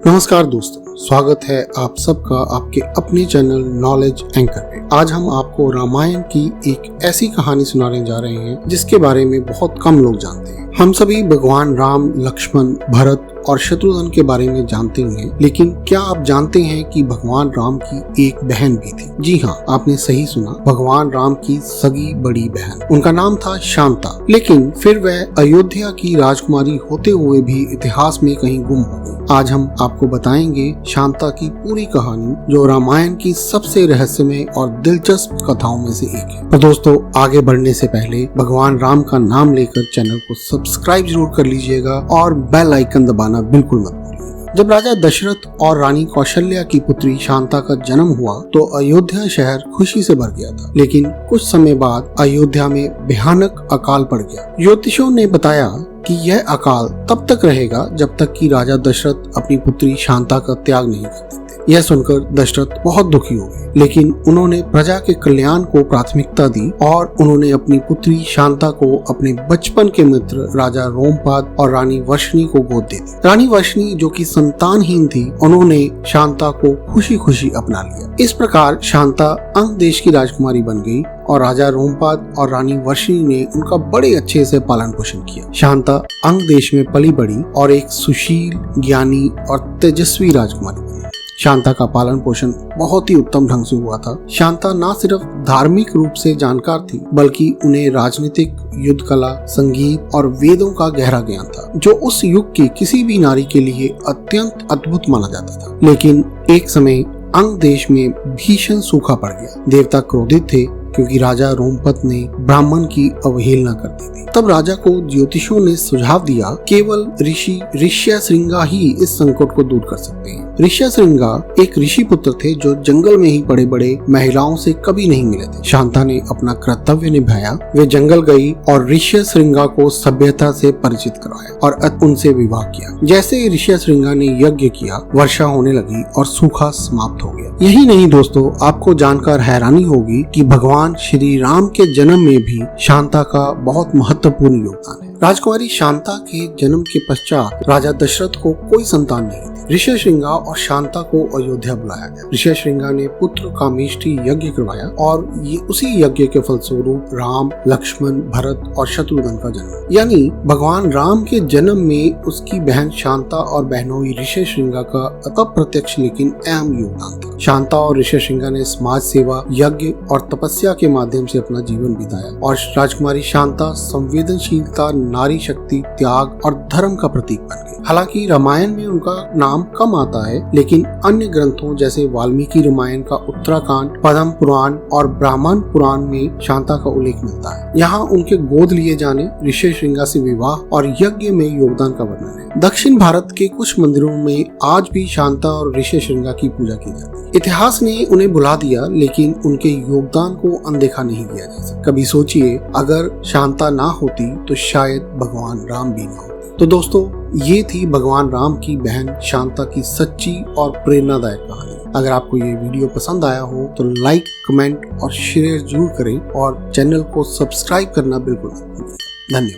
नमस्कार दोस्तों, स्वागत है आप सबका आपके अपने चैनल नॉलेज एंकर पे। आज हम आपको रामायण की एक ऐसी कहानी सुनाने जा रहे हैं जिसके बारे में बहुत कम लोग जानते हैं। हम सभी भगवान राम, लक्ष्मण, भरत और शत्रुघ्न के बारे में जानते हैं, लेकिन क्या आप जानते हैं कि भगवान राम की एक बहन भी थी? जी हाँ, आपने सही सुना, भगवान राम की सगी बड़ी बहन। उनका नाम था शांता, लेकिन फिर वह अयोध्या की राजकुमारी होते हुए भी इतिहास में कहीं गुम हो गई। आज हम आपको बताएंगे शांता की पूरी कहानी, जो रामायण की सबसे रहस्यमय और दिलचस्प कथाओं में से एक है। तो दोस्तों, आगे बढ़ने से पहले भगवान राम का नाम लेकर चैनल को सब्सक्राइब जरूर कर लीजिएगा और बेल आइकन दबाना बिल्कुल मत भूलिएगा। जब राजा दशरथ और रानी कौशल्या की पुत्री शांता का जन्म हुआ तो अयोध्या शहर खुशी से भर गया था, लेकिन कुछ समय बाद अयोध्या में भयानक अकाल पड़ गया। ज्योतिषियों ने बताया कि यह अकाल तब तक रहेगा जब तक कि राजा दशरथ अपनी पुत्री शांता का त्याग नहीं कर देते। यह सुनकर दशरथ बहुत दुखी हो गए, लेकिन उन्होंने प्रजा के कल्याण को प्राथमिकता दी और उन्होंने अपनी पुत्री शांता को अपने बचपन के मित्र राजा रोमपाद और रानी वर्षणी को गोद दे दी। रानी वर्षणी, जो कि संतानहीन थी, उन्होंने शांता को खुशी खुशी अपना लिया। इस प्रकार शांता अंग देश की राजकुमारी बन गई और राजा रोमपाद और रानी वर्षणी ने उनका बड़े अच्छे से पालन पोषण किया। शांता अंग देश में पली बड़ी और एक सुशील, ज्ञानी और तेजस्वी राजकुमारी बनी। शांता का पालन पोषण बहुत ही उत्तम ढंग से हुआ था। शांता न सिर्फ धार्मिक रूप से जानकार थी, बल्कि उन्हें राजनीतिक, युद्ध कला, संगीत और वेदों का गहरा ज्ञान था, जो उस युग की किसी भी नारी के लिए अत्यंत अद्भुत माना जाता था। लेकिन एक समय अंग देश में भीषण सूखा पड़ गया। देवता क्रोधित थे क्योंकि राजा रोमपत ने ब्राह्मण की अवहेलना कर दी थी। तब राजा को ज्योतिषियों ने सुझाव दिया, केवल ऋषि ऋष्यशृंगा ही इस संकट को दूर कर सकते हैं। ऋष्यशृंगा एक ऋषि पुत्र थे जो जंगल में ही बड़े बड़े महिलाओं से कभी नहीं मिले थे। शांता ने अपना कर्तव्य निभाया। वे जंगल गई और ऋष्यशृंगा को सभ्यता से परिचित करवाया और उनसे विवाह किया। जैसे ही ऋष्यशृंगा ने यज्ञ किया, वर्षा होने लगी और सूखा समाप्त हो गया। यही नहीं दोस्तों, आपको जानकर हैरानी होगी कि भगवान श्री राम के जन्म में भी शांता का बहुत महत्वपूर्ण योगदान है। राजकुमारी शांता के जन्म के पश्चात राजा दशरथ को कोई संतान नहीं थी। ऋष्यशृंगा और शांता को अयोध्या बुलाया गया। ऋष्यशृंगा ने पुत्र कामेष्टि यज्ञ करवाया और ये उसी यज्ञ के फलस्वरूप राम, लक्ष्मण, भरत और शत्रुघ्न का जन्म। यानी भगवान राम के जन्म में उसकी बहन शांता और बहनोई ऋष्यशृंगा का अप्रत्यक्ष लेकिन अहम योगदान था। शांता और ऋष्यशृंगा ने समाज सेवा, यज्ञ और तपस्या के माध्यम से अपना जीवन बिताया और राजकुमारी शांता संवेदनशीलता, नारी शक्ति, त्याग और धर्म का प्रतीक बन गई। हालांकि रामायण में उनका नाम कम आता है, लेकिन अन्य ग्रंथों जैसे वाल्मीकि रामायण का उत्तराखंड, पद्म पुराण और ब्राह्मण पुराण में शांता का उल्लेख मिलता है। यहाँ उनके गोद लिए जाने, ऋष्यशृंगा से विवाह और यज्ञ में योगदान का वर्णन है। दक्षिण भारत के कुछ मंदिरों में आज भी शांता और ऋष्यशृंगा की पूजा की जाती है। इतिहास ने उन्हें भुला दिया, लेकिन उनके योगदान को अनदेखा नहीं किया जा सकता। कभी सोचिए, अगर शांता ना होती तो शायद भगवान राम भी ना होते। तो दोस्तों, ये थी भगवान राम की बहन शांता की सच्ची और प्रेरणादायक कहानी। अगर आपको ये वीडियो पसंद आया हो तो लाइक, कमेंट और शेयर जरूर करें और चैनल को सब्सक्राइब करना बिल्कुल मत भूलिए। धन्यवाद।